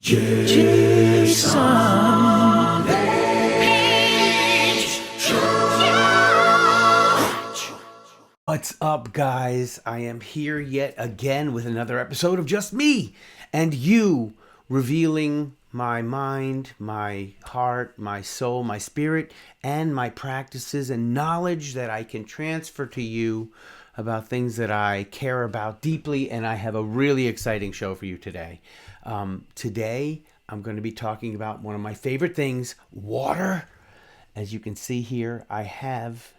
Jason Paige. What's up, guys? I am here yet again with another episode of just me and you, revealing my mind, my heart, my soul, my spirit, and my practices and knowledge that I can transfer to you about things that I care about deeply. And I have a really exciting show for you today. Today, I'm going to be talking about one of my favorite things, water. As you can see here, I have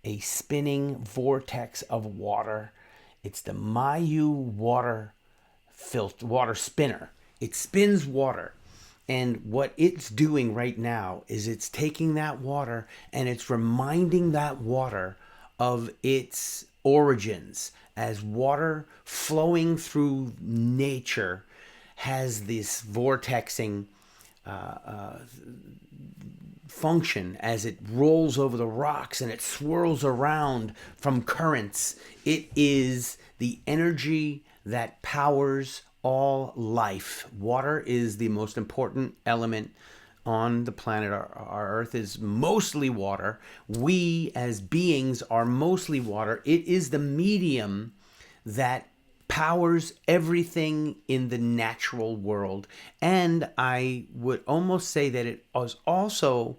a spinning vortex of water. It's the Mayu water spinner. It spins water. And what it's doing right now is it's taking that water and it's reminding that water of its origins, as water flowing through nature has this vortexing function as it rolls over the rocks and it swirls around from currents. It is the energy that powers all life. Water is the most important element on the planet. Our Earth is mostly water. We as beings are mostly water. It is the medium that powers everything in the natural world. And I would almost say that it is also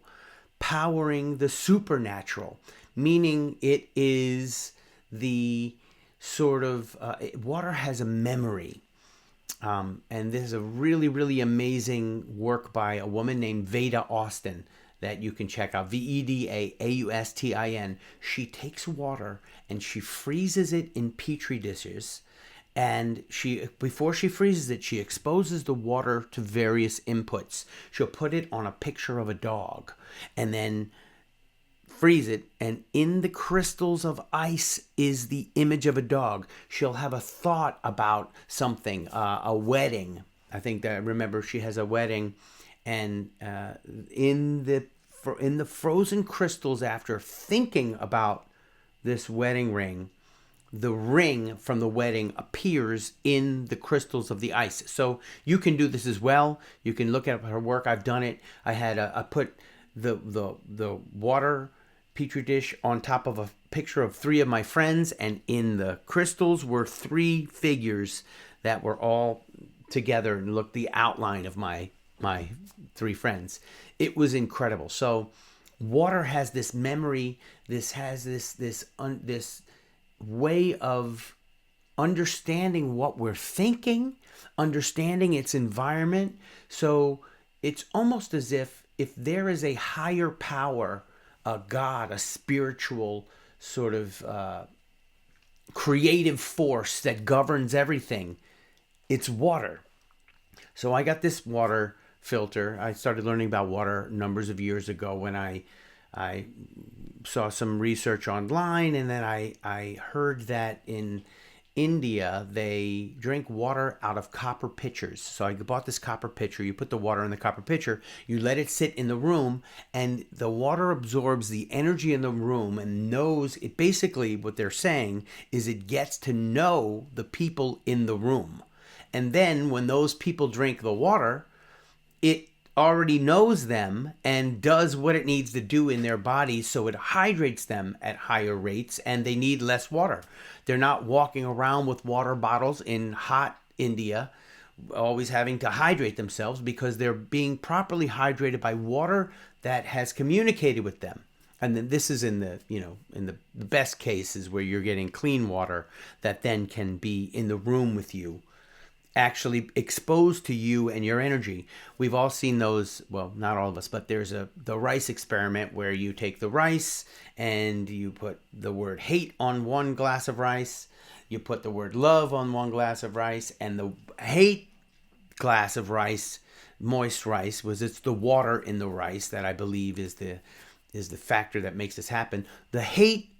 powering the supernatural, meaning it is the sort of, water has a memory. And this is a really, really amazing work by a woman named Veda Austin that you can check out. VedaAustin. She takes water and she freezes it in petri dishes. And before she freezes it, she exposes the water to various inputs. She'll put it on a picture of a dog and then freeze it. And in the crystals of ice is the image of a dog. She'll have a thought about something, a wedding. I remember she has a wedding, and in the frozen crystals, after thinking about this wedding ring, the ring from the wedding appears in the crystals of the ice. So you can do this as well. You can look at her work. I've done it. I put the water petri dish on top of a picture of three of my friends, and in the crystals were three figures that were all together and looked the outline of my three friends. It was incredible. So water has this memory. This has this way of understanding what we're thinking, understanding its environment. So it's almost as if there is a higher power, a God, a spiritual sort of creative force that governs everything, it's water. So I got this water filter. I started learning about water numbers of years ago when I saw some research online, and then I heard that in India they drink water out of copper pitchers. So I bought this copper pitcher. You put the water in the copper pitcher, you let it sit in the room, and the water absorbs the energy in the room and knows it. Basically what they're saying is it gets to know the people in the room, and then when those people drink the water, it already knows them and does what it needs to do in their bodies, so it hydrates them at higher rates and they need less water. They're not walking around with water bottles in hot India always having to hydrate themselves, because they're being properly hydrated by water that has communicated with them. And then this is in the best cases where you're getting clean water that then can be in the room with you, actually exposed to you and your energy. We've all seen those, well, not all of us, but there's the rice experiment where you take the rice and you put the word hate on one glass of rice, you put the word love on one glass of rice, and the hate glass of rice, moist rice, it's the water in the rice that I believe is the factor that makes this happen. The hate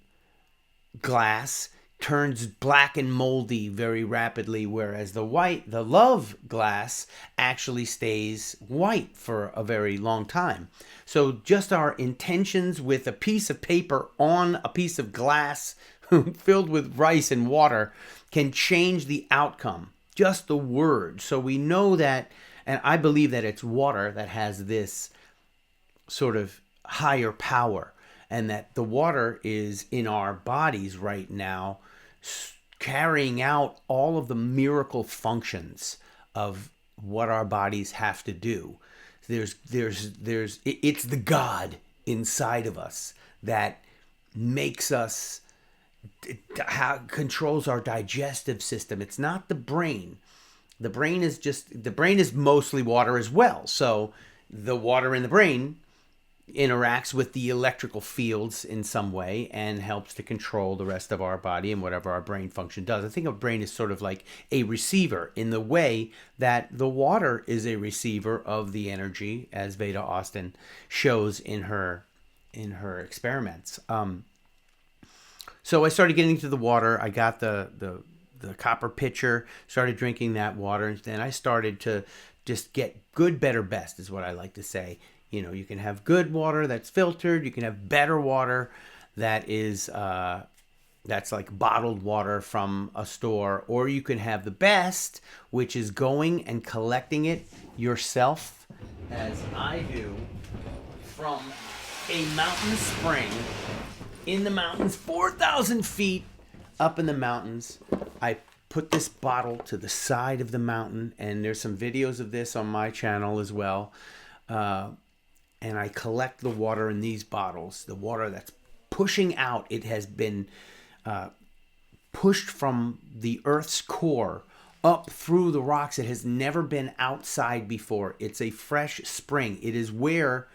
glass turns black and moldy very rapidly, whereas the love glass actually stays white for a very long time. So just our intentions with a piece of paper on a piece of glass filled with rice and water can change the outcome. Just the word. So we know that And I believe that it's water that has this sort of higher power, and that the water is in our bodies right now, carrying out all of the miracle functions of what our bodies have to do. It's the God inside of us that makes us, controls our digestive system. It's not the brain. The brain is mostly water as well. So the water in the brain interacts with the electrical fields in some way and helps to control the rest of our body and whatever our brain function does. I think our brain is sort of like a receiver in the way that the water is a receiver of the energy, as Veda Austin shows in her experiments. So I started getting into the water. I got the copper pitcher, started drinking that water, and then I started to just get good, better, best is what I like to say. You know, you can have good water that's filtered. You can have better water that is that's like bottled water from a store, or you can have the best, which is going and collecting it yourself, as I do, from a mountain spring in the mountains, 4,000 feet up in the mountains. I put this bottle to the side of the mountain, and there's some videos of this on my channel as well. And I collect the water in these bottles, the water that's pushing out. It has been pushed from the Earth's core up through the rocks. It has never been outside before. It's a fresh spring. It is where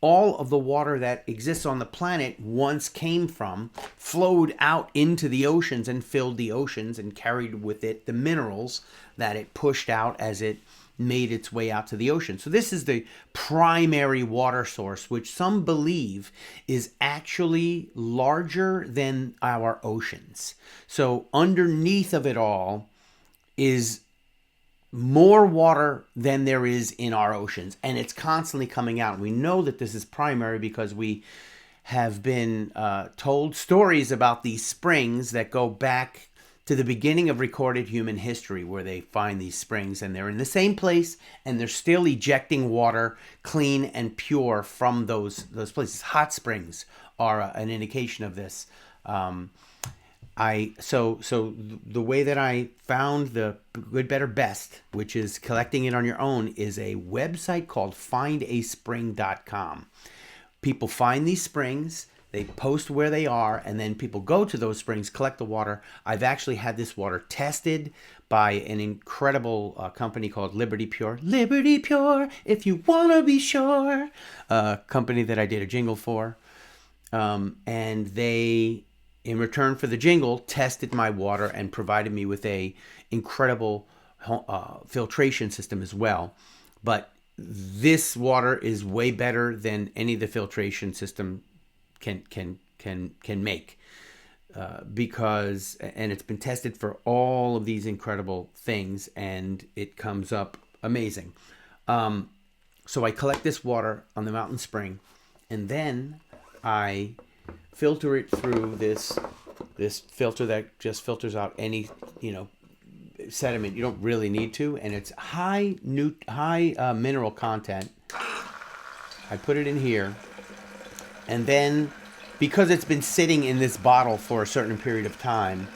all of the water that exists on the planet once came from, flowed out into the oceans and filled the oceans and carried with it the minerals that it pushed out as it made its way out to the ocean. So this is the primary water source, which some believe is actually larger than our oceans. So underneath of it all is more water than there is in our oceans, and it's constantly coming out. We know that this is primary because we have been told stories about these springs that go back to the beginning of recorded human history, where they find these springs and they're in the same place and they're still ejecting water clean and pure from those places. Hot springs are an indication of this. So the way that I found the good, better, best, which is collecting it on your own, is a website called findaspring.com. People find these springs, they post where they are, and then people go to those springs, collect the water. I've actually had this water tested by an incredible company called Liberty Pure. Liberty Pure, if you want to be sure. A company that I did a jingle for. And they, in return for the jingle, tested my water and provided me with a incredible filtration system as well. But this water is way better than any of the filtration system can make, because, and it's been tested for all of these incredible things, and it comes up amazing. So I collect this water on the mountain spring, and then I filter it through this filter that just filters out any sediment you don't really need to, and it's high mineral content. I put it in here, and then because it's been sitting in this bottle for a certain period of time,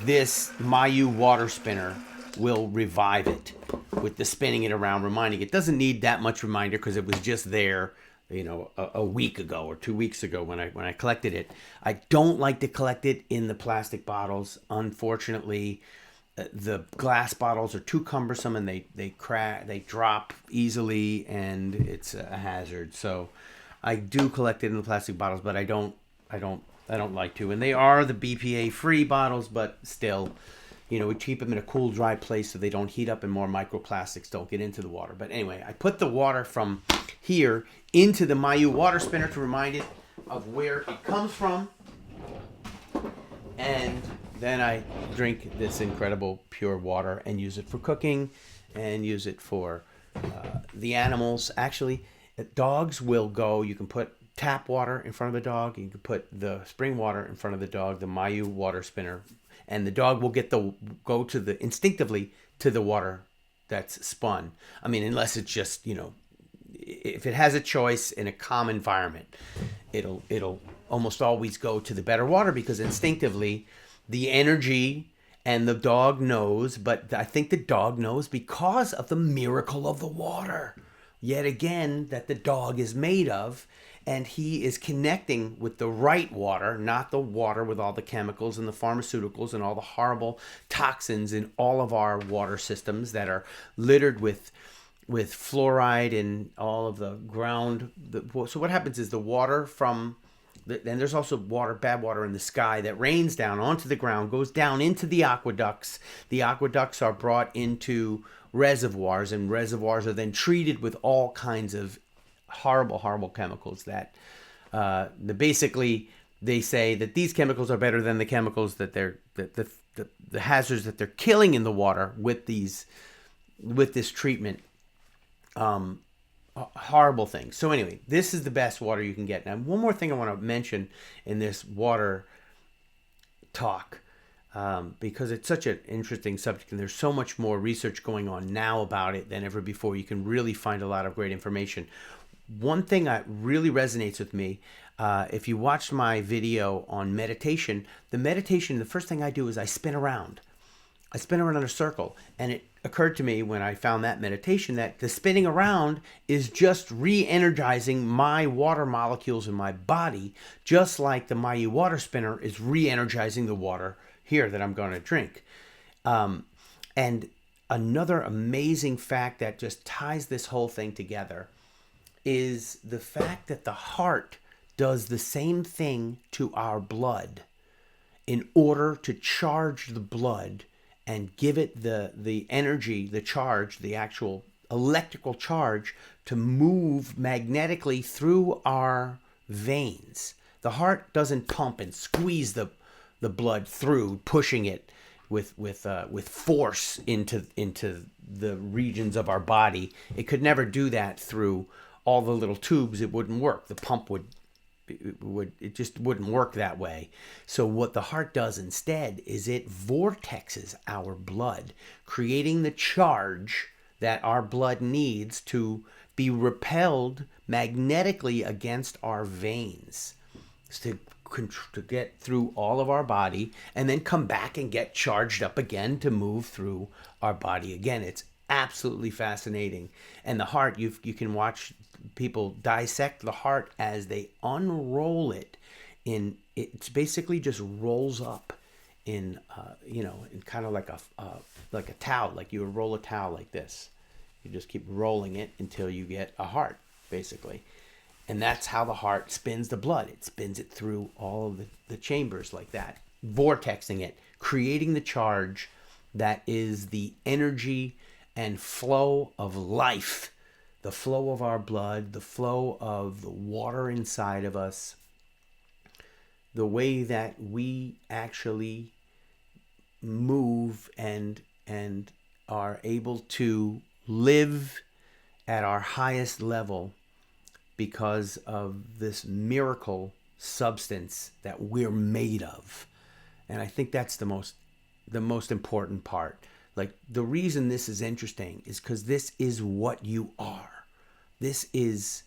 this Mayu water spinner will revive it with the spinning it around, reminding it. Doesn't need that much reminder because it was just there a week ago or 2 weeks ago when I collected it. I don't like to collect it in the plastic bottles. Unfortunately, the glass bottles are too cumbersome, and they crack, they drop easily, and it's a hazard. So I do collect it in the plastic bottles, but I don't like to. And they are the BPA free bottles, but still, we keep them in a cool, dry place so they don't heat up and more microplastics don't get into the water. But anyway, I put the water from here into the Mayu water spinner to remind it of where it comes from. And then I drink this incredible pure water and use it for cooking and use it for the animals. Actually, dogs will go, you can put tap water in front of the dog, you can put the spring water in front of the dog, the Mayu water spinner, and the dog will go instinctively to the water that's spun. I mean, unless it's just, if it has a choice in a calm environment, it'll almost always go to the better water, because instinctively the energy, and the dog knows, but I think the dog knows because of the miracle of the water, yet again, that the dog is made of. And he is connecting with the right water, not the water with all the chemicals and the pharmaceuticals and all the horrible toxins in all of our water systems that are littered with fluoride and all of the ground. So what happens is the water from, and there's also bad water in the sky that rains down onto the ground, goes down into the aqueducts. The aqueducts are brought into reservoirs, and reservoirs are then treated with all kinds of horrible chemicals that basically they say that these chemicals are better than the chemicals that the hazards that they're killing in the water with this treatment. Horrible things. So anyway, this is the best water you can get. Now, one more thing I want to mention in this water talk, because it's such an interesting subject, and there's so much more research going on now about it than ever before. You can really find a lot of great information. One thing that really resonates with me, if you watched my video on meditation, the first thing I do is I spin around. I spin around in a circle, and it occurred to me when I found that meditation that the spinning around is just re-energizing my water molecules in my body, just like the Mayu water spinner is re-energizing the water here that I'm going to drink. And another amazing fact that just ties this whole thing together is the fact that the heart does the same thing to our blood in order to charge the blood and give it the energy, the charge, the actual electrical charge to move magnetically through our veins. The heart doesn't pump and squeeze the blood through, pushing it with force into the regions of our body. It could never do that through all the little tubes. It wouldn't work. The pump it just wouldn't work that way. So what the heart does instead is it vortexes our blood, creating the charge that our blood needs to be repelled magnetically against our veins, to get through all of our body and then come back and get charged up again to move through our body again. It's absolutely fascinating. And the heart, you can watch people dissect the heart as they unroll it. It's basically just rolls up in kind of like a towel, like you would roll a towel like this. You just keep rolling it until you get a heart, basically. And that's how the heart spins the blood. It spins it through all of the chambers like that, vortexing it, creating the charge that is the energy and flow of life, the flow of our blood, the flow of the water inside of us, the way that we actually move and are able to live at our highest level because of this miracle substance that we're made of. And I think that's the most important part. Like, the reason this is interesting is because this is what you are. This is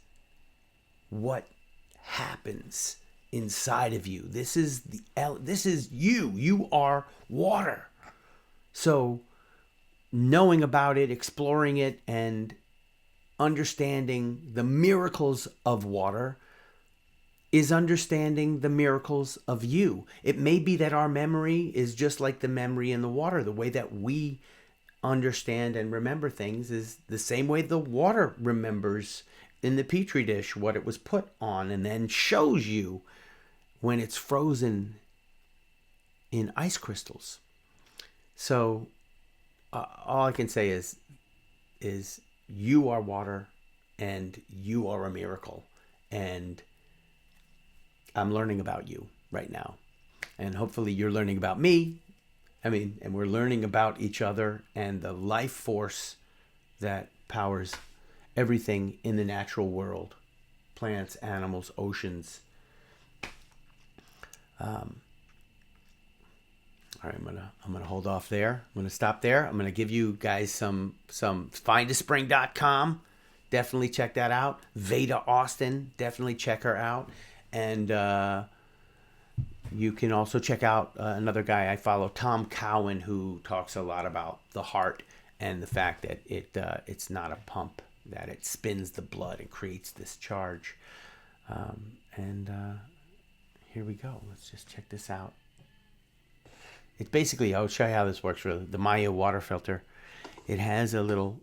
what happens inside of you. This is you. You are water. So knowing about it, exploring it, and understanding the miracles of water is understanding the miracles of you. It may be that our memory is just like the memory in the water. The way that we understand and remember things is the same way the water remembers in the petri dish what it was put on, and then shows you when it's frozen in ice crystals. So all I can say is you are water, and you are a miracle, and I'm learning about you right now, and hopefully you're learning about me. And we're learning about each other and the life force that powers everything in the natural world, plants, animals, oceans. All right, I'm gonna hold off there. I'm gonna stop there. I'm gonna give you guys some findaspring.com. Definitely check that out. Veda Austin, definitely check her out. And you can also check out another guy I follow, Tom Cowan, who talks a lot about the heart and the fact that it's not a pump, that it spins the blood and creates this charge. And here we go. Let's just check this out. It's basically, I'll show you how this works really. The Maya water filter, it has a little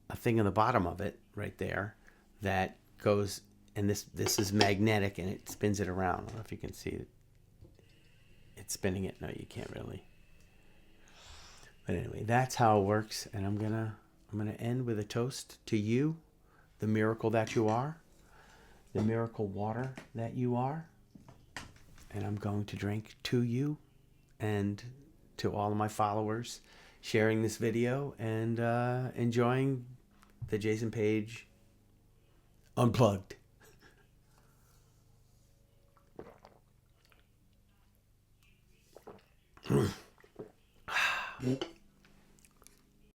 a thing on the bottom of it right there that goes, and this is magnetic, and it spins it around. I don't know if you can see it. It's spinning it. No, you can't really. But anyway, that's how it works. And I'm gonna end with a toast to you, the miracle that you are, the miracle water that you are. And I'm going to drink to you and to all of my followers sharing this video and enjoying the Jason Paige Unplugged.